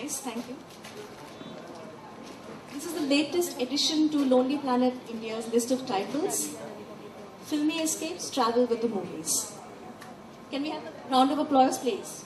nice, thank you. This is the latest addition to Lonely Planet India's list of titles. Filmy escapes, travel with the movies. Can we have a round of applause, please?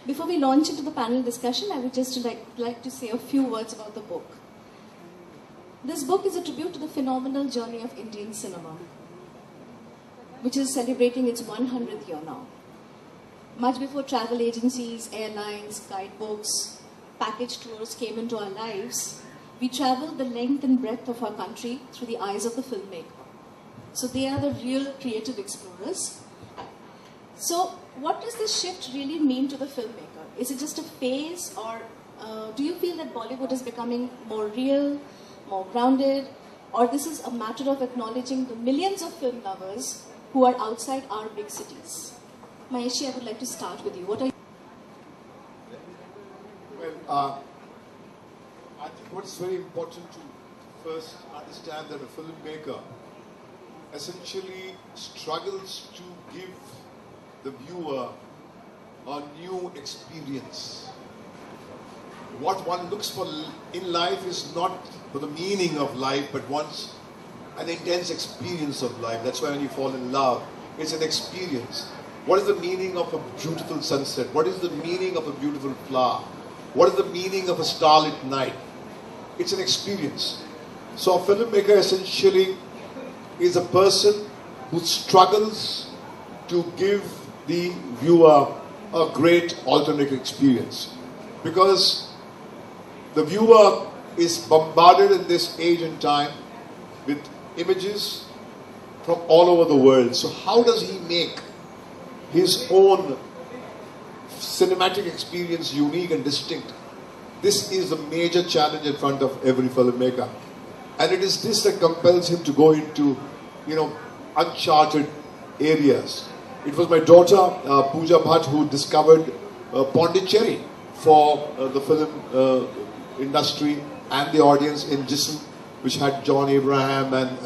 Before we launch into the panel discussion, I would just like to say a few words about the book. This book is a tribute to the phenomenal journey of Indian cinema, which is celebrating its 100th year now. Much before travel agencies, airlines, guidebooks, package tours came into our lives, we traveled the length and breadth of our country through the eyes of the filmmaker. So they are the real creative explorers. So what does this shift really mean to the filmmaker? Is it just a phase, or do you feel that Bollywood is becoming more real, more grounded, or this is a matter of acknowledging the millions of film lovers who are outside our big cities? Mahesh, I would like to start with you. What are you? Well, I think what's very important to first understand that a filmmaker essentially struggles to give the viewer a new experience. What one looks for in life is not for the meaning of life, but wants an intense experience of life. That's why when you fall in love, it's an experience. What is the meaning of a beautiful sunset? What is the meaning of a beautiful flower? What is the meaning of a starlit night? It's an experience. So a filmmaker essentially is a person who struggles to give the viewer a great alternate experience, because the viewer is bombarded in this age and time with images from all over the world. So how does he make his own cinematic experience unique and distinct? This is a major challenge in front of every filmmaker, and it is this that compels him to go into, uncharted areas. It was my daughter, Pooja Bhatt, who discovered Pondicherry for the film industry and the audience in Jism, which had John Abraham and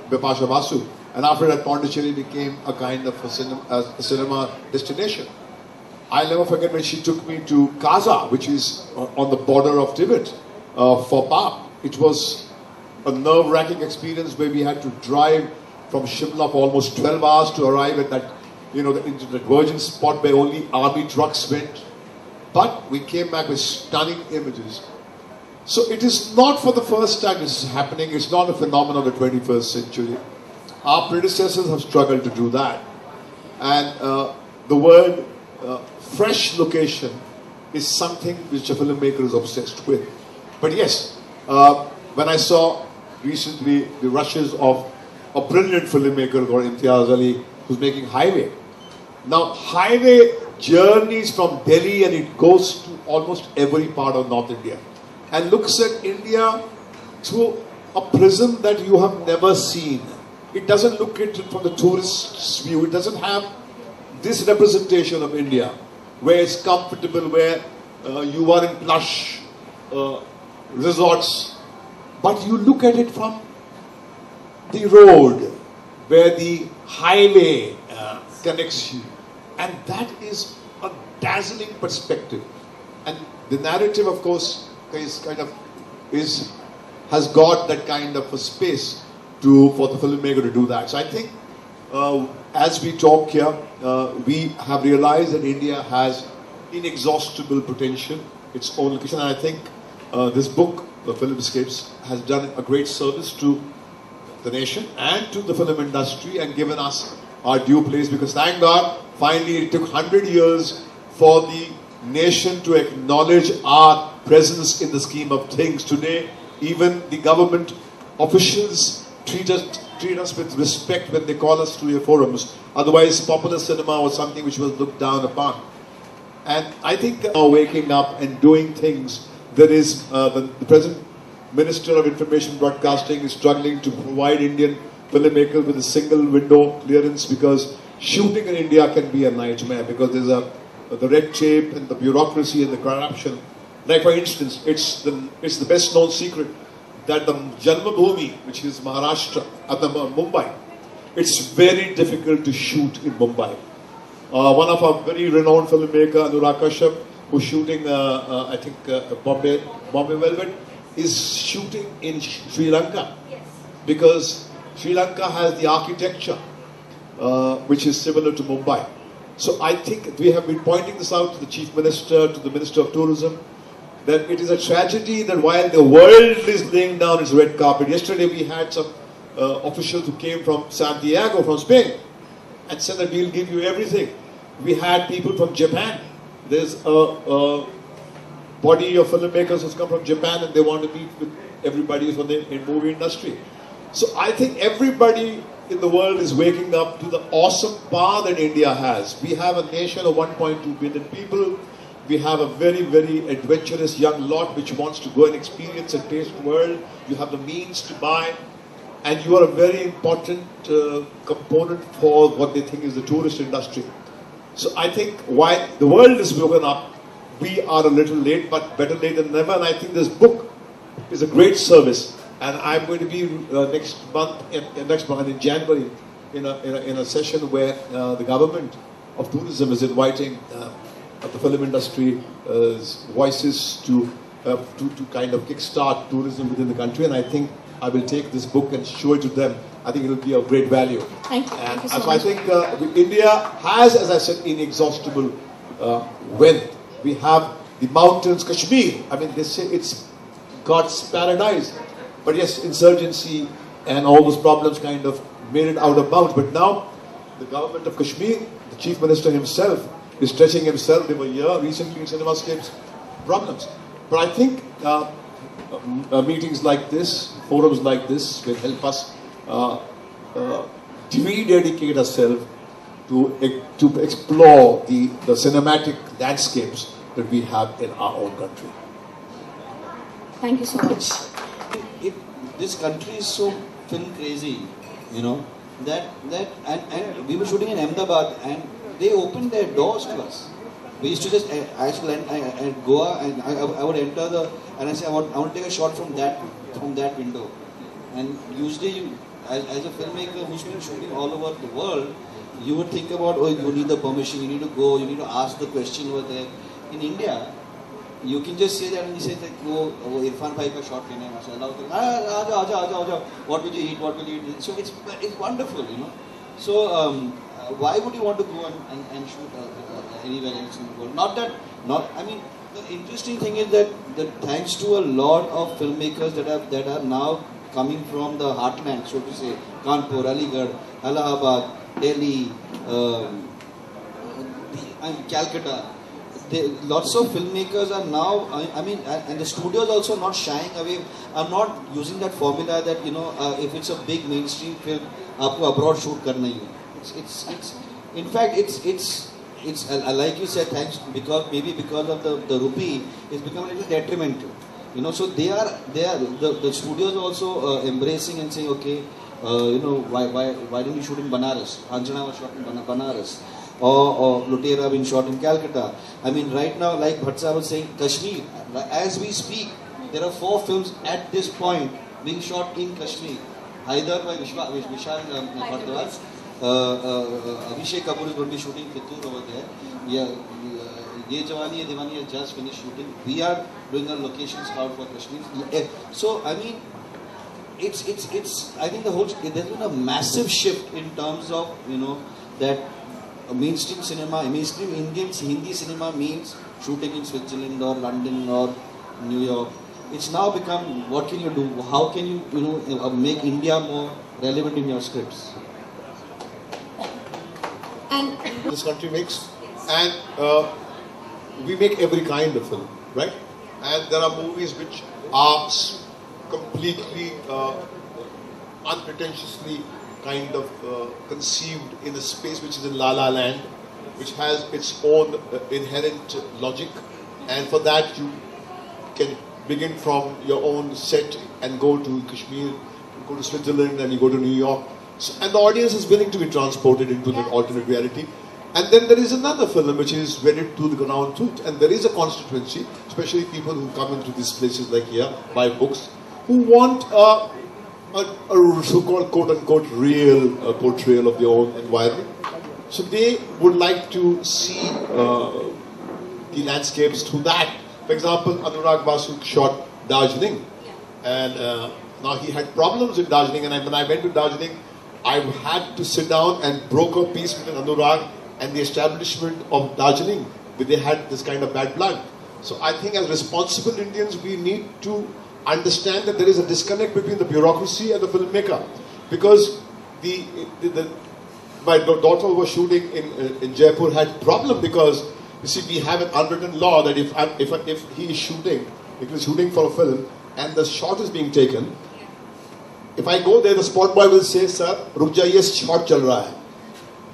Bipasha Basu. And after that, Pondicherry became a kind of a cinema destination. I'll never forget when she took me to Kaza, which is on the border of Tibet, for PAP. It was a nerve-wracking experience where we had to drive from Shimla for almost 12 hours to arrive at that, the virgin spot where only army trucks went. But we came back with stunning images. So it is not for the first time this is happening. It's not a phenomenon of the 21st century. Our predecessors have struggled to do that. And the word fresh location is something which a filmmaker is obsessed with. But yes, when I saw recently the rushes of a brilliant filmmaker called Imtiaz Ali, who's making Highway. Now, Highway journeys from Delhi and it goes to almost every part of North India and looks at India through a prism that you have never seen. It doesn't look at it from the tourist's view. It doesn't have this representation of India, where it's comfortable, where you are in plush resorts. But you look at it from the road, where the highway connects you. And that is a dazzling perspective. And the narrative, of course, has got that kind of a space for the filmmaker to do that. So I think as we talk here, we have realized that India has inexhaustible potential, its own location. And I think this book, The Filmscapes, has done a great service to the nation and to the film industry and given us our due place, because thank God, finally it took 100 years for the nation to acknowledge our presence in the scheme of things. Today, even the government officials treat us with respect when they call us to their forums. Otherwise, popular cinema was something which was looked down upon. And I think waking up and doing things, there is the present Minister of Information Broadcasting is struggling to provide Indian filmmakers with a single window clearance, because shooting in India can be a nightmare, because there's the red tape and the bureaucracy and the corruption. Like for instance, it's the best known secret that the Janmabhoomi, which is Maharashtra, Mumbai, it's very difficult to shoot in Mumbai. One of our very renowned filmmaker, Anurag Kashyap, who's shooting, I think, Bombay Velvet, is shooting in Sri Lanka. Yes. Because Sri Lanka has the architecture, which is similar to Mumbai. So I think we have been pointing this out to the Chief Minister, to the Minister of Tourism, that it is a tragedy that while the world is laying down its red carpet. Yesterday we had some officials who came from Santiago, from Spain, and said that we'll give you everything. We had people from Japan. There's a body of filmmakers who's come from Japan, and they want to meet with everybody from the movie industry. So I think everybody in the world is waking up to the awesome power that India has. We have a nation of 1.2 billion people. We have a very, very adventurous young lot which wants to go and experience and taste the world. You have the means to buy, and you are a very important component for what they think is the tourist industry. So I think while the world is woken up, we are a little late, but better late than never. And I think this book is a great service. And I'm going to be next month in January in a session where the government of tourism is inviting the film industry voices to kind of kickstart tourism within the country. And I think I will take this book and show it to them. I think it will be of great value. Thank you. Thank you so much. I think India has, as I said, inexhaustible wealth. We have the mountains, Kashmir. I mean, they say it's God's paradise. But yes, insurgency and all those problems kind of made it out of bounds. But now, the government of Kashmir, the Chief Minister himself, is stretching himself. They were here recently in CinemaScape's problems. But I think meetings like this, forums like this will help us rededicate ourselves to explore the cinematic landscapes that we have in our own country. Thank you so much. This country is so film crazy, you know, that we were shooting in Ahmedabad and they opened their doors to us. We used to just, I used to land at Goa, and I would enter and I say I want to take a shot from that window. And usually, as a filmmaker who's been shooting all over the world, you would think about, oh, you need the permission, you need to go, you need to ask the question over there. In India, you can just say that and he says that, oh, Irfan Bhai ka shot lene hai, aja, what will you eat, what will you eat? So it's wonderful, you know. So why would you want to go and shoot anywhere else in the world? I mean, the interesting thing is that thanks to a lot of filmmakers that are now coming from the heartland, so to say, Kanpur, Aligarh, Allahabad, Delhi, and Calcutta. Lots of filmmakers are now, I mean, and the studios also not shying away, are not using that formula that, you know, if it's a big mainstream film, aapko abroad shoot karna hi hai. In fact, it's like you said, thanks, maybe because of the rupee, it's become a little detrimental. You know, so the studios also embracing and saying, okay, you know, why don't you shoot in Banaras? Anjana was shot in Banaras. Or Lutera being shot in Calcutta. I mean, right now, like Bhatt sahab was saying, Kashmir, as we speak, there are 4 films at this point being shot in Kashmir. Either by Vishal Bhardwaj, Abhishek Kapoor is going to be shooting Kittur over there. Yeah, Ye Jawani Ye Diwani has just finished shooting. We are doing a location scout for Kashmir. So, I mean, it's I think there's been a massive shift in terms of, you know, that mainstream cinema, mainstream Indian Hindi cinema means shooting in Switzerland or London or New York. It's now become, what can you do? How can you, you know, make India more relevant in your scripts? And this country makes, and we make every kind of film, right? And there are movies which are completely unpretentiously kind of conceived in a space which is in La La Land, which has its own inherent logic, and for that you can begin from your own set and go to Kashmir, go to Switzerland, and you go to New York. So, and the audience is willing to be transported into the alternate reality. And then there is another film which is very to the ground truth. And there is a constituency, especially people who come into these places like here, buy books, who want a so-called quote-unquote real portrayal of their own environment. So they would like to see the landscapes through that. For example, Anurag Basu shot Darjeeling. And now he had problems in Darjeeling. And when I went to Darjeeling, I had to sit down and broker peace between Anurag and the establishment of Darjeeling, where they had this kind of bad blood. So I think as responsible Indians, we need to understand that there is a disconnect between the bureaucracy and the filmmaker. Because my daughter who was shooting in Jaipur had problem because, you see, we have an unwritten law that if he is shooting, if he's shooting for a film and the shot is being taken, if I go there, the spot boy will say, "Sir, ruk jaiye, shot chal raha hai."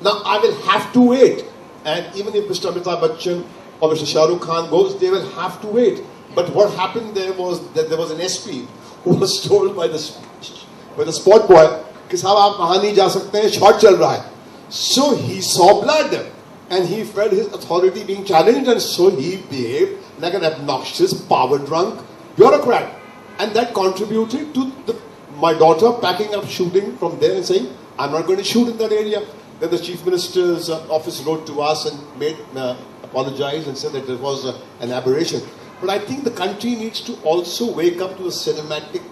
Now I will have to wait, and even if Mr. Amitabh Bachchan or Mr. Shah Rukh Khan goes, they will have to wait. But what happened there was that there was an SP who was told by the spot boy, "कि साहब आप वहाँ नहीं जा सकते हैं, shot चल रहा है." So he saw blood, and he felt his authority being challenged, and so he behaved like an obnoxious, power-drunk bureaucrat, and that contributed to my daughter packing up shooting from there and saying, "I'm not going to shoot in that area." Then the Chief Minister's office wrote to us and made apologized and said that it was an aberration. But I think the country needs to also wake up to the cinematic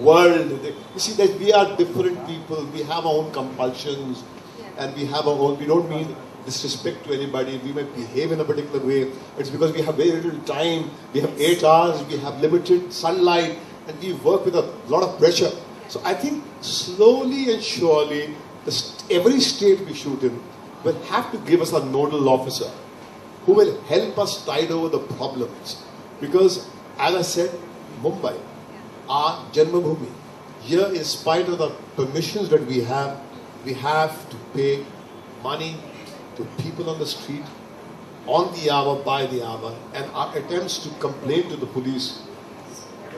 world. You see that we are different people. We have our own compulsions, and we have our own. We don't mean disrespect to anybody. We might behave in a particular way. It's because we have very little time. We have 8 hours. We have limited sunlight, and we work with a lot of pressure. So I think slowly and surely, every state we shoot in will have to give us a nodal officer who will help us tide over the problems. Because, as I said, Mumbai, our Janmabhoomi, here in spite of the permissions that we have to pay money to people on the street, on the hour, by the hour, and our attempts to complain to the police,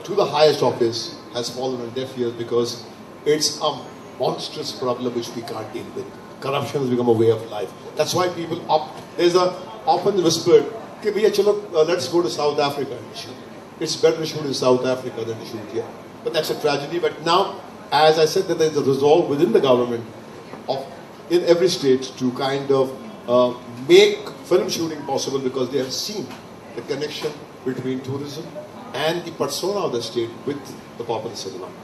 to the highest office, has fallen on deaf ears because it's a monstrous problem which we can't deal with. Corruption has become a way of life. That's why people opt. There's a often whispered, "Okay, bhaiya, chalo, let's go to South Africa and shoot. It's better to shoot in South Africa than to shoot here." But that's a tragedy. But now, as I said, that there's a resolve within the government in every state to kind of make film shooting possible because they have seen the connection between tourism and the persona of the state with the popular cinema.